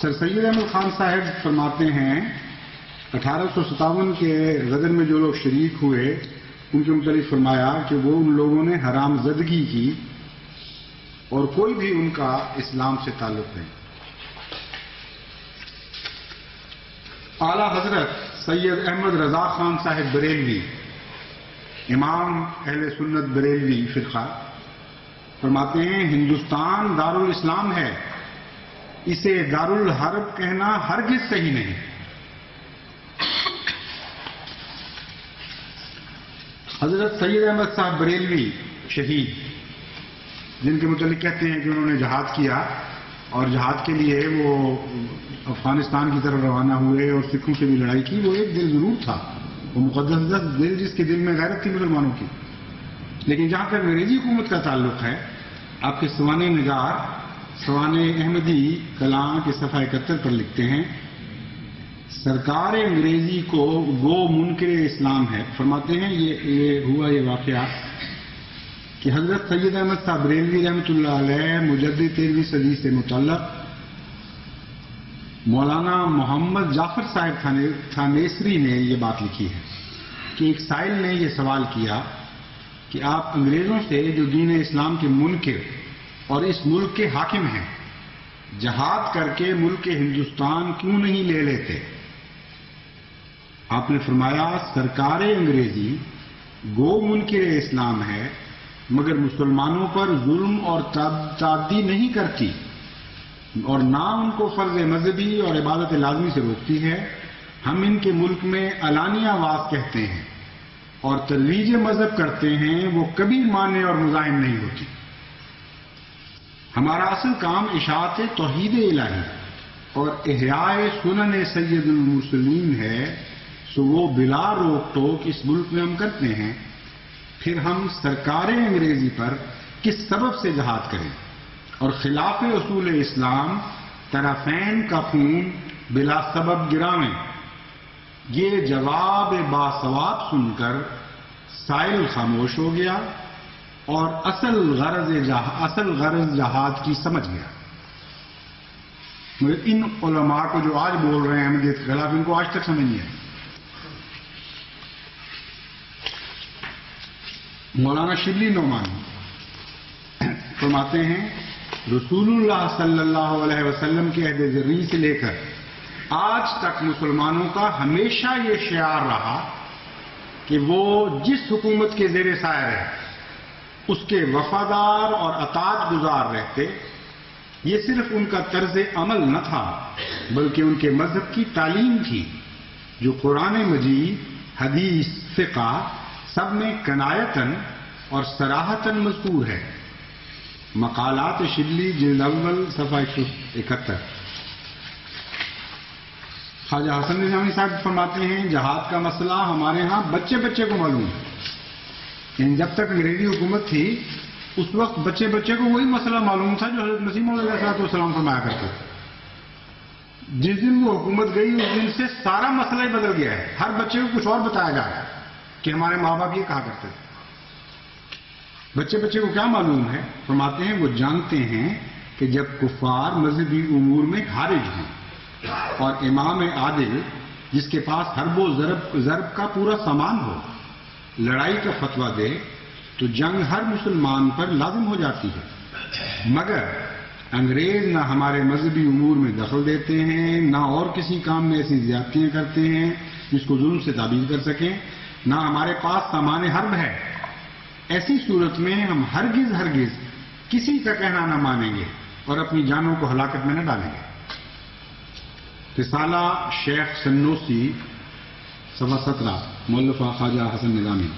سر سید احمد خان صاحب فرماتے ہیں 1857 کے غدر میں جو لوگ شریک ہوئے ان کے متعلق فرمایا کہ وہ ان لوگوں نے حرام زدگی کی اور کوئی بھی ان کا اسلام سے تعلق نہیں. اعلی حضرت سید احمد رضا خان صاحب بریلوی، امام اہل سنت بریلوی فرقہ، فرماتے ہیں ہندوستان دارالاسلام ہے، اسے دارالحرب کہنا ہرگز صحیح نہیں. حضرت سید احمد صاحب بریلوی شہید، جن کے متعلق کہتے ہیں کہ انہوں نے جہاد کیا اور جہاد کے لیے وہ افغانستان کی طرف روانہ ہوئے اور سکھوں سے بھی لڑائی کی. وہ ایک دل ضرور تھا، وہ مقدس دل جس کے دل میں غیرت تھی مسلمانوں کی. لیکن جہاں تک انگریزی حکومت کا تعلق ہے، آپ کے سوانح نگار سوانح احمدی کلاں کے صفحہ 71 پر لکھتے ہیں سرکار انگریزی کو گو منکر اسلام ہے. فرماتے ہیں یہ ہوا یہ واقعہ کہ حضرت سید احمد صاحب بریلوی رحمۃ اللہ علیہ مجدد 13ویں صدی سے متعلق مولانا محمد جعفر صاحب تھانیسری نے یہ بات لکھی ہے کہ ایک سائل نے یہ سوال کیا کہ آپ انگریزوں سے جو دین اسلام کے منکر اور اس ملک کے حاکم ہیں، جہاد کر کے ملک ہندوستان کیوں نہیں لے لیتے؟ آپ نے فرمایا سرکار انگریزی گو منکر اسلام ہے مگر مسلمانوں پر ظلم اور تعدی نہیں کرتی اور نہ ان کو فرض مذہبی اور عبادت لازمی سے روکتی ہے. ہم ان کے ملک میں علانیہ آواز کہتے ہیں اور ترویج مذہب کرتے ہیں، وہ کبھی مانع اور مزاحم نہیں ہوتی. ہمارا اصل کام اشاعت توحید الہی اور احیاء سنن سید المرسلین ہے، سو وہ بلا روک ٹوک اس ملک میں ہم کرتے ہیں. پھر ہم سرکار انگریزی پر کس سبب سے جہاد کریں اور خلاف اصول اسلام طرفین کا خون بلا سبب گراویں؟ یہ جواب باثواب سن کر سائل خاموش ہو گیا اور اصل غرض جہاد کی سمجھ گیا. مگر ان علماء کو جو آج بول رہے ہیں احمدیت کے خلاف، ان کو آج تک سمجھ نہیں آئی. مولانا شبلی نعمانی فرماتے ہیں رسول اللہ صلی اللہ علیہ وسلم کے عہد ذری سے لے کر آج تک مسلمانوں کا ہمیشہ یہ شعار رہا کہ وہ جس حکومت کے زیر سایہ رہے اس کے وفادار اور اطاعت گزار رہتے. یہ صرف ان کا طرز عمل نہ تھا بلکہ ان کے مذہب کی تعلیم تھی جو قرآن مجید، حدیث، فقہ سب میں کنایتاً اور صراحتاً مذکور ہے. مقالات شبلی جلد اول صفحہ 171. خواجہ حسن نظامی صاحب فرماتے ہیں جہاد کا مسئلہ ہمارے ہاں بچے بچے کو معلوم ہے. یعنی جب تک انگریزی حکومت تھی اس وقت بچے بچے کو وہی مسئلہ معلوم تھا جو حضرت مسیح موعود علیہ السلام فرمایا کرتے تھے. جس دن وہ حکومت گئی اس دن سے سارا مسئلہ ہی بدل گیا ہے. ہر بچے کو کچھ اور بتایا جا رہا ہے کہ ہمارے ماں باپ یہ کہا کرتے تھے. بچے بچے کو کیا معلوم ہے؟ فرماتے ہیں وہ جانتے ہیں کہ جب کفار مذہبی امور میں خارج ہیں اور امام عادل جس کے پاس حرب و ضرب کا پورا سامان ہو لڑائی کا فتویٰ دے تو جنگ ہر مسلمان پر لازم ہو جاتی ہے. مگر انگریز نہ ہمارے مذہبی امور میں دخل دیتے ہیں، نہ اور کسی کام میں ایسی زیادتیاں کرتے ہیں جس کو ظلم سے تعبیر کر سکیں، نہ ہمارے پاس سامان حرب ہے. ایسی صورت میں ہم ہرگز کسی کا کہنا نہ مانیں گے اور اپنی جانوں کو ہلاکت میں نہ ڈالیں گے. رسالہ شیخ سنوسی صفحہ 17 مؤلفہ خواجہ حسن نظامی.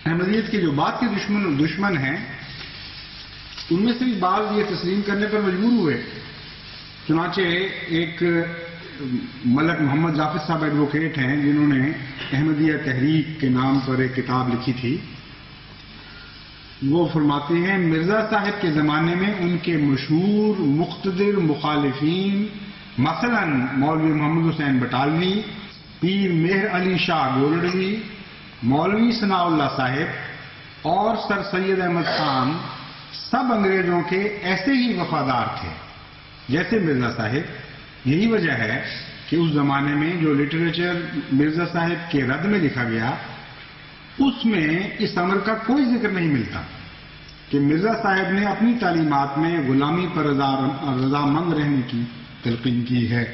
احمدیت کے جو بعد کے دشمن ہیں ان میں سے بھی بعض یہ تسلیم کرنے پر مجبور ہوئے. چنانچہ ایک ملک محمد جعفر صاحب ایڈوکیٹ ہیں جنہوں نے احمدیہ تحریک کے نام پر ایک کتاب لکھی تھی. وہ فرماتے ہیں مرزا صاحب کے زمانے میں ان کے مشہور مقتدر مخالفین مثلا مولوی محمد حسین بٹالوی، پیر مہر علی شاہ گولڈوی، مولوی ثناء اللہ صاحب اور سر سید احمد خان سب انگریزوں کے ایسے ہی وفادار تھے جیسے مرزا صاحب. یہی وجہ ہے کہ اس زمانے میں جو لٹریچر مرزا صاحب کے رد میں لکھا گیا اس میں اس امر کا کوئی ذکر نہیں ملتا کہ مرزا صاحب نے اپنی تعلیمات میں غلامی پر رضامند رہنے کی تلقین کی ہے.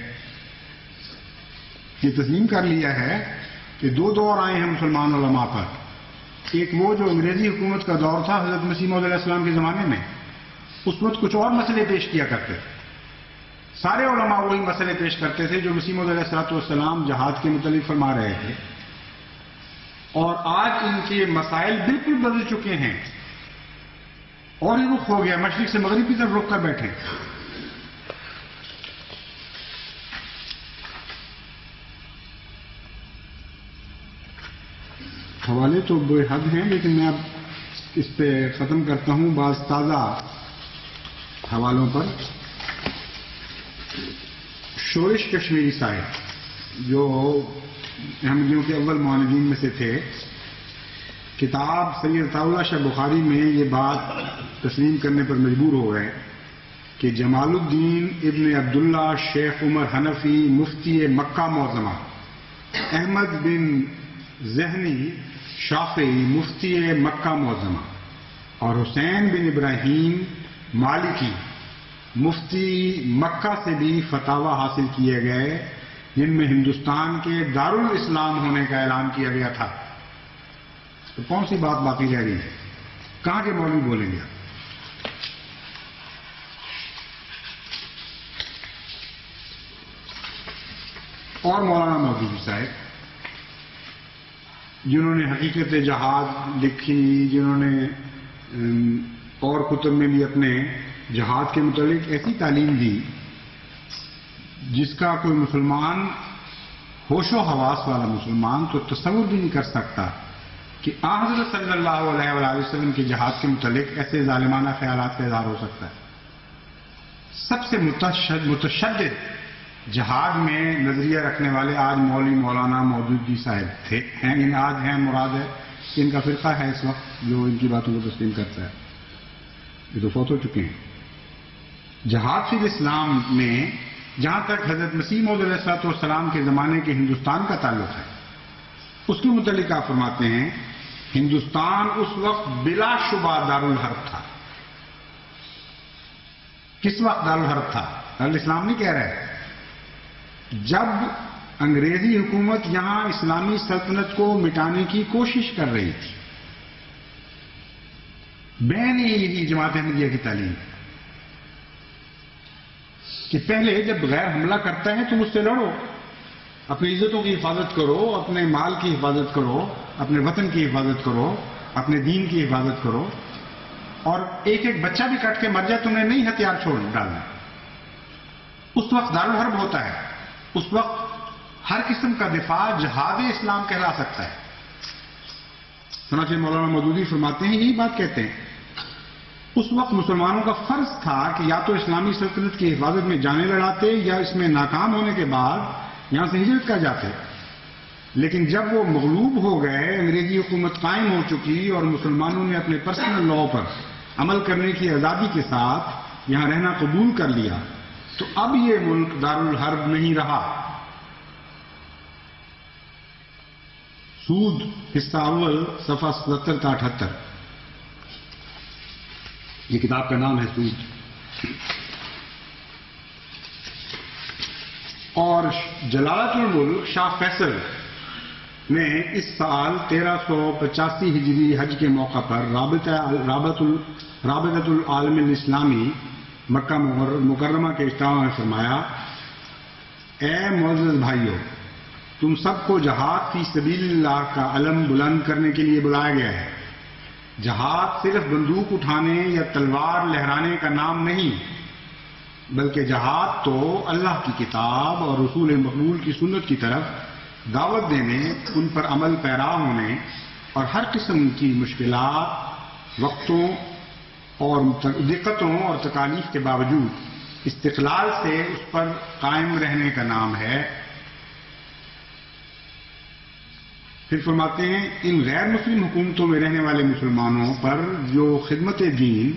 یہ تسلیم کر لیا ہے کہ دو دور آئے ہیں مسلمان علماء پر. ایک وہ جو انگریزی حکومت کا دور تھا حضرت مسیح موعود علیہ السلام کے زمانے میں، اس وقت کچھ اور مسئلے پیش کیا کرتے تھے. سارے علماء وہی مسئلے پیش کرتے تھے جو مسیح موعود علیہ السلام جہاد کے متعلق فرما رہے تھے. اور آج ان کے مسائل بالکل بدل چکے ہیں اور ہی رخ ہو گیا، مشرق سے مغرب کی طرف رخ کر بیٹھے. حوالے تو بے حد ہیں لیکن میں اب اس پہ ختم کرتا ہوں بعض تازہ حوالوں پر. شورش کشمیری صاحب جو احمدیوں کے اول معاندین میں سے تھے، کتاب سید عطاءاللہ شاہ بخاری میں یہ بات تسلیم کرنے پر مجبور ہو گئے کہ جمال الدین ابن عبداللہ شیخ عمر حنفی مفتی مکہ معظمہ، احمد بن ذہنی شافعی مفتی مکہ معظمہ، اور حسین بن ابراہیم مالکی مفتی مکہ سے بھی فتاوی حاصل کیے گئے جن میں ہندوستان کے دارالاسلام ہونے کا اعلان کیا گیا تھا. تو کون سی بات باقی رہ گئی ہے؟ کہاں کے مولوی بولیں گے؟ اور مولانا مودودی صاحب جنہوں نے حقیقت جہاد لکھی، جنہوں نے اور کتب میں بھی اپنے جہاد کے متعلق ایسی تعلیم دی جس کا کوئی مسلمان ہوش و حواس والا مسلمان تو تصور بھی نہیں کر سکتا کہ حضرت صلی اللہ علیہ وآلہ وسلم کے جہاد کے متعلق ایسے ظالمانہ خیالات کا اظہار ہو سکتا ہے. سب سے متشدد جہاد میں نظریہ رکھنے والے آج مولوی مولانا مودودی صاحب ہیں. آج ہیں مراد ہے کہ ان کا فرقہ ہے اس وقت جو ان کی باتوں کو تسلیم کرتا ہے. یہ تو فوت ہو چکے ہیں. جہاد فی الاسلام میں جہاں تک حضرت مسیح موعود علیہ السلام کے زمانے کے ہندوستان کا تعلق ہے اس کے متعلق آپ فرماتے ہیں ہندوستان اس وقت بلا شبہ دارالحرب تھا. کس وقت دارالحرب تھا؟ دارالاسلام نہیں کہہ رہے. جب انگریزی حکومت یہاں اسلامی سلطنت کو مٹانے کی کوشش کر رہی تھی. بین یہی جماعت احمدیہ کی تعلیم کہ پہلے جب غیر حملہ کرتا ہے تم اس سے لڑو، اپنی عزتوں کی حفاظت کرو، اپنے مال کی حفاظت کرو، اپنے وطن کی حفاظت کرو، اپنے دین کی حفاظت کرو، اور ایک ایک بچہ بھی کٹ کے مر جائے تمہیں نہیں ہتھیار چھوڑ ڈالنا. اس وقت دارالحرب ہوتا ہے. اس وقت ہر قسم کا دفاع جہاد اسلام کہلا سکتا ہے. چنانچہ مولانا مودودی فرماتے ہیں یہی بات کہتے ہیں اس وقت مسلمانوں کا فرض تھا کہ یا تو اسلامی سلطنت کی حفاظت میں جانے لڑاتے یا اس میں ناکام ہونے کے بعد یہاں سے ہجرت کر جاتے. لیکن جب وہ مغلوب ہو گئے، انگریزی حکومت قائم ہو چکی اور مسلمانوں نے اپنے پرسنل لا پر عمل کرنے کی آزادی کے ساتھ یہاں رہنا قبول کر لیا، تو اب یہ ملک دارالحرب نہیں رہا. سود حصہ اول صفحہ 77 تا 78. یہ کتاب کا نام ہے سود. اور جلالت الملک شاہ فیصل نے اس سال 1385 ہجری حج کے موقع پر رابطۃ العالم الاسلامی مکہ مکرمہ کے اجتماع میں فرمایا، اے معزز بھائیو، تم سب کو جہاد فی سبیل اللہ کا علم بلند کرنے کے لیے بلایا گیا ہے. جہاد صرف بندوق اٹھانے یا تلوار لہرانے کا نام نہیں، بلکہ جہاد تو اللہ کی کتاب اور رسول مقبول کی سنت کی طرف دعوت دینے، ان پر عمل پیرا ہونے اور ہر قسم کی مشکلات، وقتوں اور دقتوں اور تکالیف کے باوجود استقلال سے اس پر قائم رہنے کا نام ہے. پھر فرماتے ہیں ان غیر مسلم حکومتوں میں رہنے والے مسلمانوں پر جو خدمت دین